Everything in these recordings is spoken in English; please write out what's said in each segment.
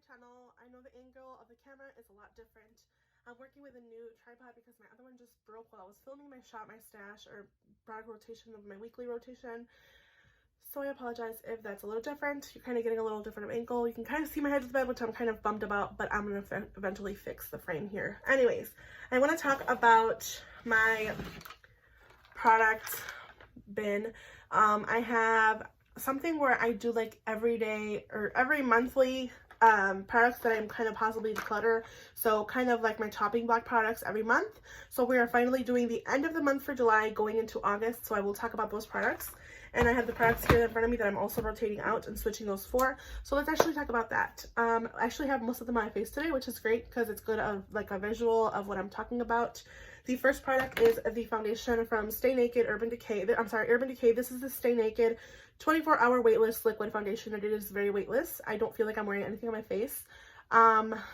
channel. I know the angle of the camera is a lot different. I'm working with a new tripod because my other one just broke while I was filming my Shop My Stash or product rotation of my weekly rotation. So I apologize if that's a little different. You're kind of getting a little different of angle. You can kind of see my head to the bed, which I'm kind of bummed about, but I'm going to eventually fix the frame here. Anyways, I want to talk about my product bin. I have something where I do like every day or every monthly products that I'm kind of possibly declutter. So kind of like my chopping block products every month. So we are finally doing the end of the month for July going into August. So I will talk about those products. And I have the products here in front of me that I'm also rotating out and switching those for. So let's actually talk about that. I actually have most of them on my face today, which is great because it's good of like a visual of what I'm talking about. The first product is the foundation from Stay Naked Urban Decay. Urban Decay. This is the Stay Naked 24-hour weightless liquid foundation, and it is very weightless. I don't feel like I'm wearing anything on my face.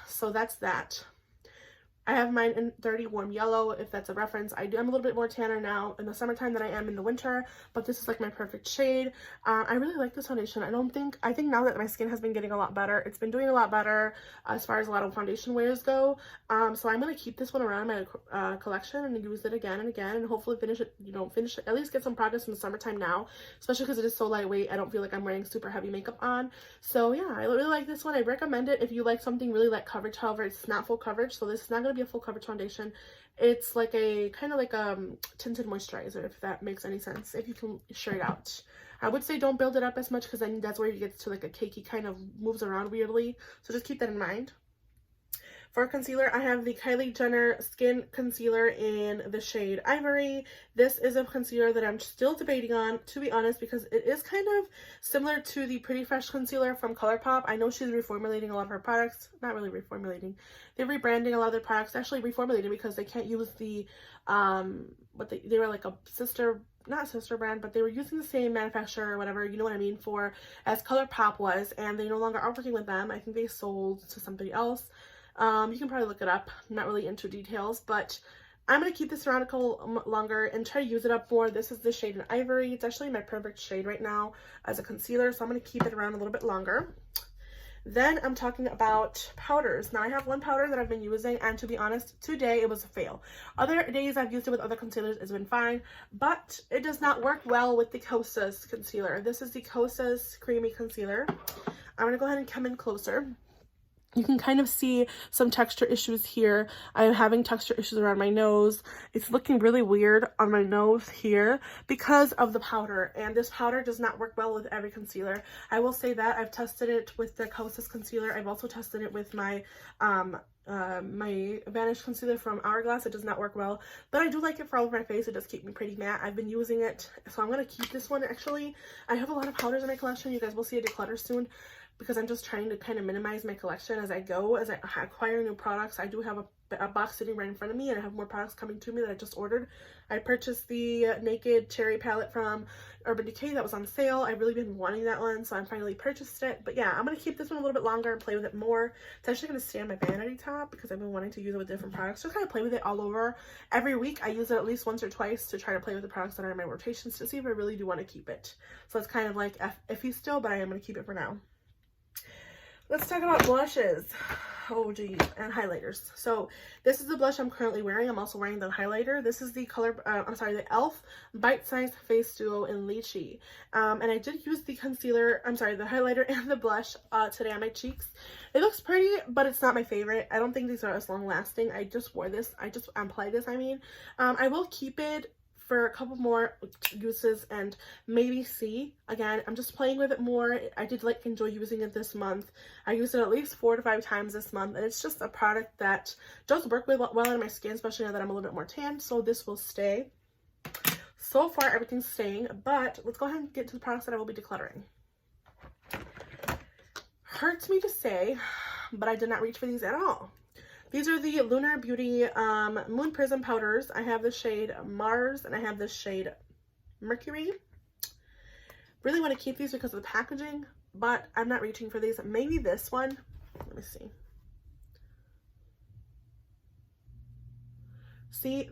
So that's that. I have mine in Dirty Warm Yellow, if that's a reference. I'm a little bit more tanner now in the summertime than I am in the winter, but this is like my perfect shade. I really like this foundation. I think now that my skin has been getting a lot better, it's been doing a lot better as far as a lot of foundation wears go. So I'm going to keep this one around my collection and use it again and again, and hopefully finish it, at least get some progress in the summertime now, especially because it is so lightweight. I don't feel like I'm wearing super heavy makeup on. So yeah, I really like this one. I recommend it if you like something really light coverage. However, it's not full coverage, so this is not going to be a full coverage foundation. It's like a kind of like a tinted moisturizer, if that makes any sense, if you can share it out. I would say don't build it up as much because then that's where you get to like a cakey kind of moves around weirdly, so just keep that in mind. For concealer, I have the Kylie Jenner Skin Concealer in the shade Ivory. This is a concealer that I'm still debating on, to be honest, because it is kind of similar to the Pretty Fresh concealer from ColourPop. I know she's reformulating a lot of her products. Not really reformulating. They're rebranding a lot of their products. Actually reformulating because they can't use the, they were like a not sister brand, but they were using the same manufacturer or whatever, you know what I mean, as ColourPop was, and they no longer are working with them. I think they sold to somebody else. You can probably look it up. I'm not really into details, but I'm going to keep this around a couple longer and try to use it up more. This is the shade in Ivory. It's actually my perfect shade right now as a concealer, so I'm going to keep it around a little bit longer. Then I'm talking about powders. Now I have one powder that I've been using, and to be honest, today it was a fail. Other days I've used it with other concealers, it's been fine, but it does not work well with the Kosas concealer. This is the Kosas Creamy Concealer. I'm going to go ahead and come in closer. You can kind of see some texture issues here. I'm having texture issues around my nose. It's looking really weird on my nose here because of the powder. And this powder does not work well with every concealer. I will say that. I've tested it with the Kosas concealer. I've also tested it with my my Vanish concealer from Hourglass. It does not work well, but I do like it for all over my face. It does keep me pretty matte. I've been using it, so I'm going to keep this one. Actually, I have a lot of powders in my collection. You guys will see a declutter soon, because I'm just trying to kind of minimize my collection as I go, as I acquire new products. I do have a box sitting right in front of me, and I have more products coming to me that I just ordered. I purchased the Naked Cherry palette from Urban Decay that was on sale. I've really been wanting that one, so I finally purchased it. But yeah, I'm going to keep this one a little bit longer and play with it more. It's actually going to stay on my vanity top because I've been wanting to use it with different products. Just kind of play with it all over. Every week I use it at least once or twice to try to play with the products that are in my rotations to see if I really do want to keep it. So it's kind of like iffy still, but I am going to keep it for now. Let's talk about blushes. Oh geez, and highlighters. So this is the blush I'm currently wearing. I'm also wearing the highlighter. This is the the e.l.f. Bite Size Face Duo in Lychee. And I did use the the highlighter and the blush today on my cheeks. It looks pretty, but it's not my favorite. I don't think these are as long lasting. I just wore this. I just applied this, I will keep it for a couple more uses and maybe see. Again, I'm just playing with it more. I did enjoy using it this month. I used it at least 4 to 5 times this month, and it's just a product that does work well on my skin, especially now that I'm a little bit more tan, so this will stay. So far, everything's staying, but let's go ahead and get to the products that I will be decluttering. Hurts me to say, but I did not reach for these at all. These are the Lunar Beauty Moon Prism powders. I have the shade Mars and I have the shade Mercury. Really want to keep these because of the packaging, but I'm not reaching for these. Maybe this one. Let me see. See,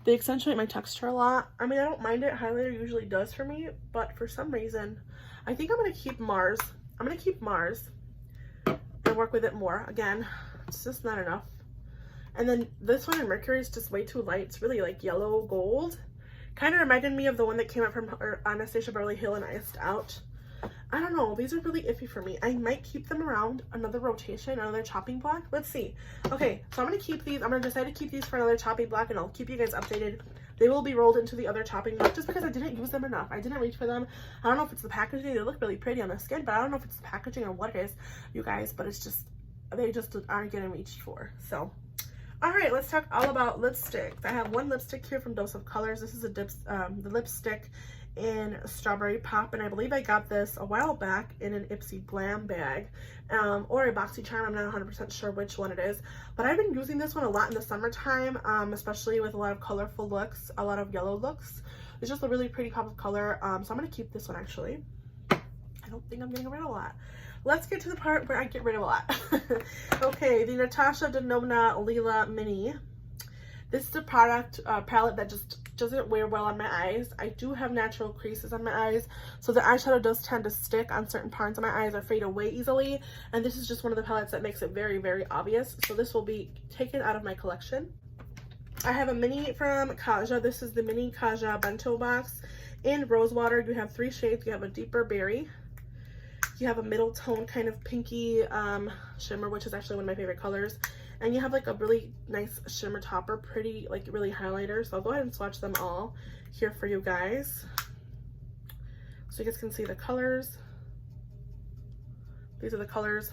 they accentuate my texture a lot. I mean, I don't mind it. Highlighter usually does for me, but for some reason, I think I'm going to keep Mars. I'm going to keep Mars. to work with it more. Again, it's just not enough. And then this one in Mercury is just way too light. It's really like yellow gold. Kind of reminded me of the one that came out from Anastasia Beverly Hill and Iced Out. I don't know. These are really iffy for me. I might keep them around another rotation, another chopping block. Let's see. Okay, so I'm going to keep these. I'm going to decide to keep these for another chopping block, and I'll keep you guys updated. They will be rolled into the other chopping block just because I didn't use them enough. I didn't reach for them. I don't know if it's the packaging. They look really pretty on the skin, but I don't know if it's the packaging or what it is, you guys. But it's just, they just aren't getting reached for. So, all right, let's talk all about lipsticks. I have one lipstick here from Dose of Colors. This is the lipstick in Strawberry Pop, and I believe I got this a while back in an Ipsy Glam bag, or a BoxyCharm. I'm not 100% sure which one it is, but I've been using this one a lot in the summertime, especially with a lot of colorful looks, a lot of yellow looks. It's just a really pretty pop of color, so I'm going to keep this one actually. I don't think I'm getting rid of a lot. Let's get to the part where I get rid of a lot. Okay, the Natasha Denona Lila Mini. This is a product palette that just doesn't wear well on my eyes. I do have natural creases on my eyes, so the eyeshadow does tend to stick on certain parts of my eyes or fade away easily, and this is just one of the palettes that makes it very, very obvious, so this will be taken out of my collection. I have a mini from Kaja. This is the mini Kaja bento box. In Rosewater, you have 3 shades. You have a deeper berry, you have a middle tone kind of pinky shimmer, which is actually one of my favorite colors, and you have like a really nice shimmer topper, pretty like really highlighter. So I'll go ahead and swatch them all here for you guys so you guys can see the colors. These are the colors.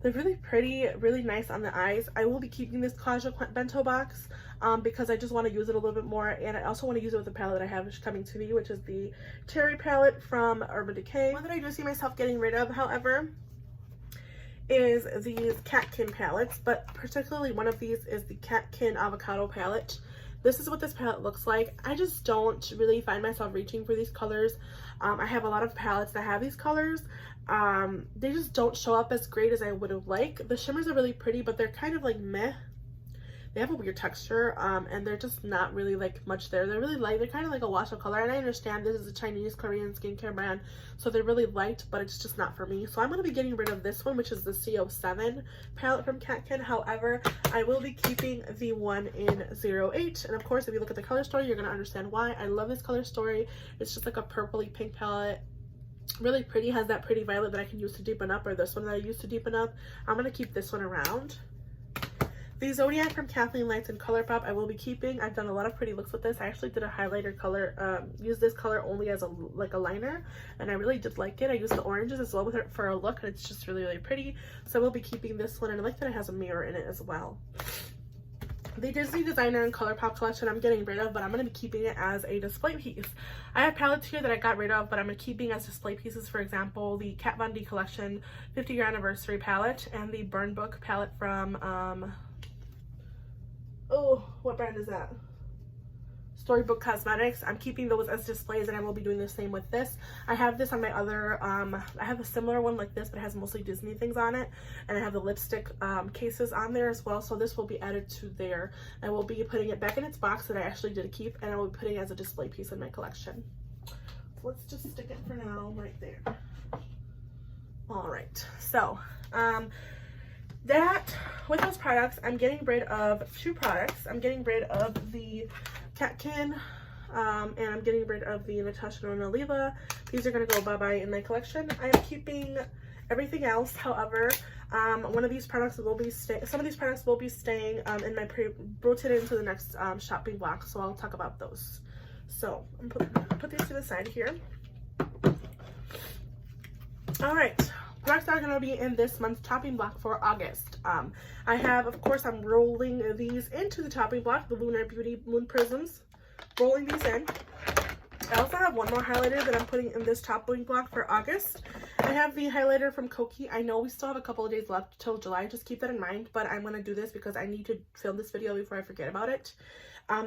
They're really pretty, really nice on the eyes. I will be keeping this Kaja bento box because I just want to use it a little bit more, and I also want to use it with the palette that I have coming to me, which is the Cherry palette from Urban Decay. One that I do see myself getting rid of, however, is these Catkin palettes, but particularly one of these is the Catkin Avocado palette. This is what this palette looks like. I just don't really find myself reaching for these colors. I have a lot of palettes that have these colors. They just don't show up as great as I would have liked. The shimmers are really pretty, but they're kind of like meh. They have a weird texture, and they're just not really like much there. They're really light. They're kind of like a wash of color, and I understand this is a Chinese Korean skincare brand, so they're really light, but it's just not for me. So I'm going to be getting rid of this one, which is the CO7 palette from Catkin. However, I will be keeping the one in 08, and of course, if you look at the color story, you're going to understand why. I love this color story. It's just like a purpley pink palette. Really pretty. Has that pretty violet that I can use to deepen up, or this one that I use to deepen up. I'm going to keep this one around. The Zodiac from Kathleen Lights and ColourPop I will be keeping. I've done a lot of pretty looks with this. I actually did a highlighter color, used this color only as a liner, and I really did like it. I used the oranges as well with it for a look, and it's just really, really pretty. So I will be keeping this one, and I like that it has a mirror in it as well. The Disney Designer and ColourPop collection I'm getting rid of, but I'm going to be keeping it as a display piece. I have palettes here that I got rid of, but I'm keeping as display pieces. For example, the Kat Von D collection 50-year anniversary palette and the Burn Book palette from oh, what brand is that? Storybook Cosmetics. I'm keeping those as displays, and I will be doing the same with this. I have this on my other, I have a similar one like this, but it has mostly Disney things on it, and I have the lipstick cases on there as well, so this will be added to there. I will be putting it back in its box that I actually did keep, and I will be putting it as a display piece in my collection. Let's just stick it for now right there. All right, so that with those products, I'm getting rid of 2 products. I'm getting rid of the Catkin, and I'm getting rid of the Natasha Denona Lila. These are going to go bye-bye in my collection. I am keeping everything else. However, one of these products will be some of these products will be staying in my rotated into the next shopping block, so I'll talk about those. So I'm put these to the side here. All right. Products are going to be in this month's chopping block for August. I have, of course, I'm rolling these into the chopping block, the Lunar Beauty Moon Prisms. Rolling these in. I also have one more highlighter that I'm putting in this chopping block for August. I have the highlighter from Kokie. I know we still have a couple of days left till July, just keep that in mind, but I'm going to do this because I need to film this video before I forget about it.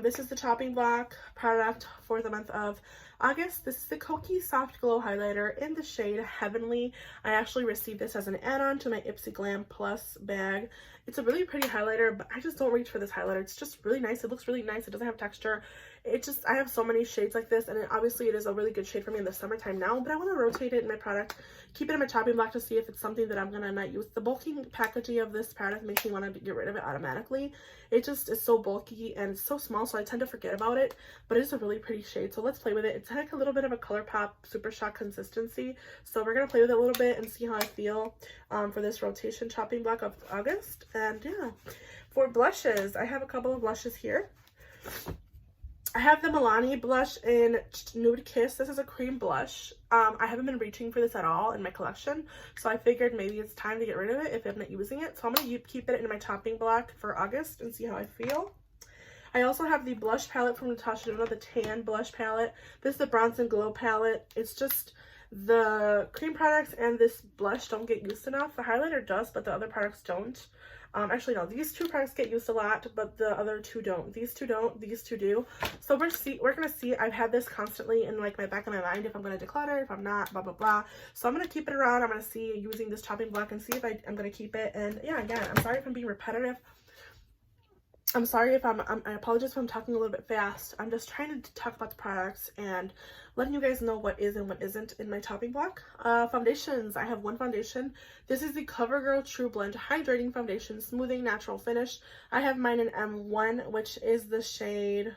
This is the chopping block product for the month of August. This is the Kokie Soft Glow Highlighter in the shade Heavenly. I actually received this as an add-on to my Ipsy Glam Plus bag. It's a really pretty highlighter, but I just don't reach for this highlighter. It's just really nice. It looks really nice. It doesn't have texture. I have so many shades like this, and obviously it is a really good shade for me in the summertime now, but I want to rotate it in my product, keep it in my chopping block to see if it's something that I'm going to not use. The bulking packaging of this product makes me want to get rid of it automatically. It just is so bulky and so small, so I tend to forget about it, but it's a really pretty shade, so let's play with it. It's like a little bit of a ColourPop Super Shock consistency, so we're going to play with it a little bit and see how I feel for this rotation chopping block of August. And yeah, for blushes, I have a couple of blushes here. I have the Milani blush in Nude Kiss. This is a cream blush. I haven't been reaching for this at all in my collection, so I figured maybe it's time to get rid of it if I'm not using it. So I'm going to keep it in my chopping block for August and see how I feel. I also have the blush palette from Natasha Denona, the Tan Blush Palette. This is the Bronze & Glow palette. It's just the cream products and this blush don't get used enough. The highlighter does, but the other products don't. Actually, no, these two products get used a lot, but the other two don't. These two don't, these two do. So we're gonna see. I've had this constantly in like my back of my mind if I'm gonna declutter, if I'm not, blah blah blah. So I'm gonna keep it around. I'm gonna see using this chopping block and see if I'm gonna keep it. And yeah, again, I'm sorry if I'm being repetitive. I'm sorry if I apologize if I'm talking a little bit fast. I'm just trying to talk about the products and letting you guys know what is and what isn't in my chopping block. Foundations. I have one foundation. This is the CoverGirl True Blend Hydrating Foundation, Smoothing Natural Finish. I have mine in M1, which is the shade,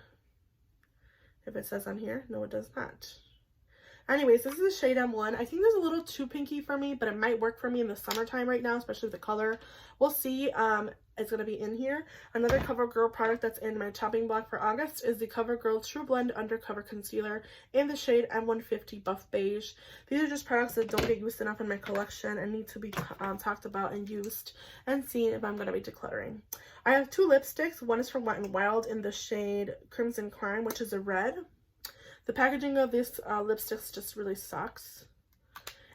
if it says on here, no it does not. Anyways, this is the shade M1. I think this is a little too pinky for me, but it might work for me in the summertime right now, especially the color. We'll see. It's going to be in here. Another CoverGirl product that's in my chopping block for August is the CoverGirl True Blend Undercover Concealer in the shade M150 Buff Beige. These are just products that don't get used enough in my collection and need to be talked about and used and seen if I'm going to be decluttering. I have two lipsticks. One is from Wet n Wild in the shade Crimson Crime, which is a red. The packaging of this lipsticks just really sucks.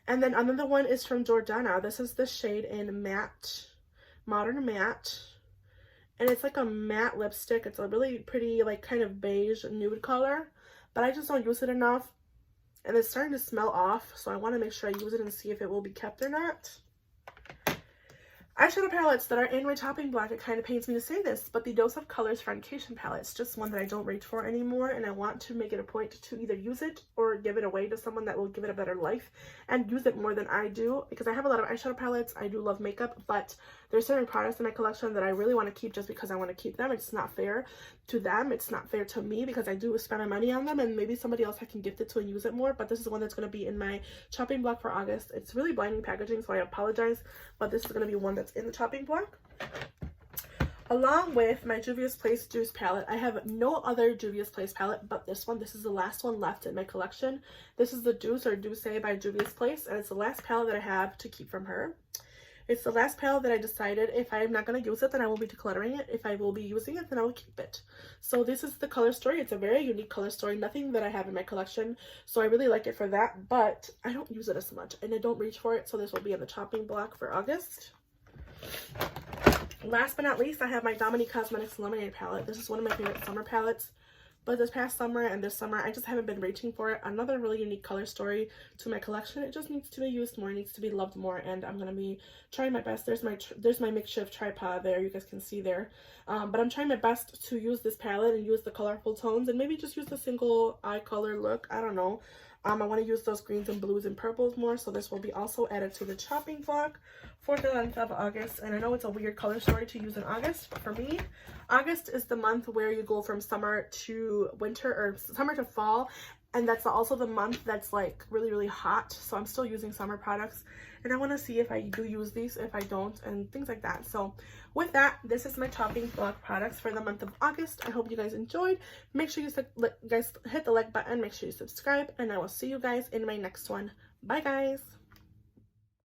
And then another one is from Jordana. This is the shade in Matte, Modern Matte. And it's like a matte lipstick. It's a really pretty, like, kind of beige nude color. But I just don't use it enough. And it's starting to smell off. So I want to make sure I use it and see if it will be kept or not. Eyeshadow palettes that are in my chopping block, it kind of pains me to say this, but the Dose of Colors Foundation palette is just one that I don't reach for anymore, and I want to make it a point to either use it or give it away to someone that will give it a better life and use it more than I do, because I have a lot of eyeshadow palettes. I do love makeup, but there's certain products in my collection that I really want to keep just because I want to keep them. It's not fair to them. It's not fair to me because I do spend my money on them, and maybe somebody else I can gift it to and use it more, but this is one that's going to be in my chopping block for August. It's really blinding packaging, so I apologize, but this is going to be one that's in the chopping block. Along with my Juvia's Place Juice palette, I have no other Juvia's Place palette but this one. This is the last one left in my collection. This is the Deuce or Douce by Juvia's Place, and it's the last palette that I have to keep from her. It's the last palette that I decided if I'm not going to use it, then I will be decluttering it. If I will be using it, then I will keep it. So this is the color story. It's a very unique color story. Nothing that I have in my collection. So I really like it for that, but I don't use it as much and I don't reach for it. So this will be in the chopping block for August. Last but not least, I have my Dominique Cosmetics Lemonade palette. This is one of my favorite summer palettes. But this past summer and this summer, I just haven't been reaching for it. Another really unique color story to my collection. It just needs to be used more. It needs to be loved more. And I'm going to be trying my best. There's my makeshift tripod there. You guys can see there. But I'm trying my best to use this palette and use the colorful tones. And maybe just use the single eye color look. I don't know. I want to use those greens and blues and purples more. So this will be also added to the chopping block for the month of August. And I know it's a weird color story to use in August, but for me, August is the month where you go from summer to winter, or summer to fall. And that's also the month that's like really, really hot. So I'm still using summer products. And I want to see if I do use these, if I don't, and things like that. So with that, this is my chopping block products for the month of August. I hope you guys enjoyed. Make sure you guys hit the like button. Make sure you subscribe. And I will see you guys in my next one. Bye, guys.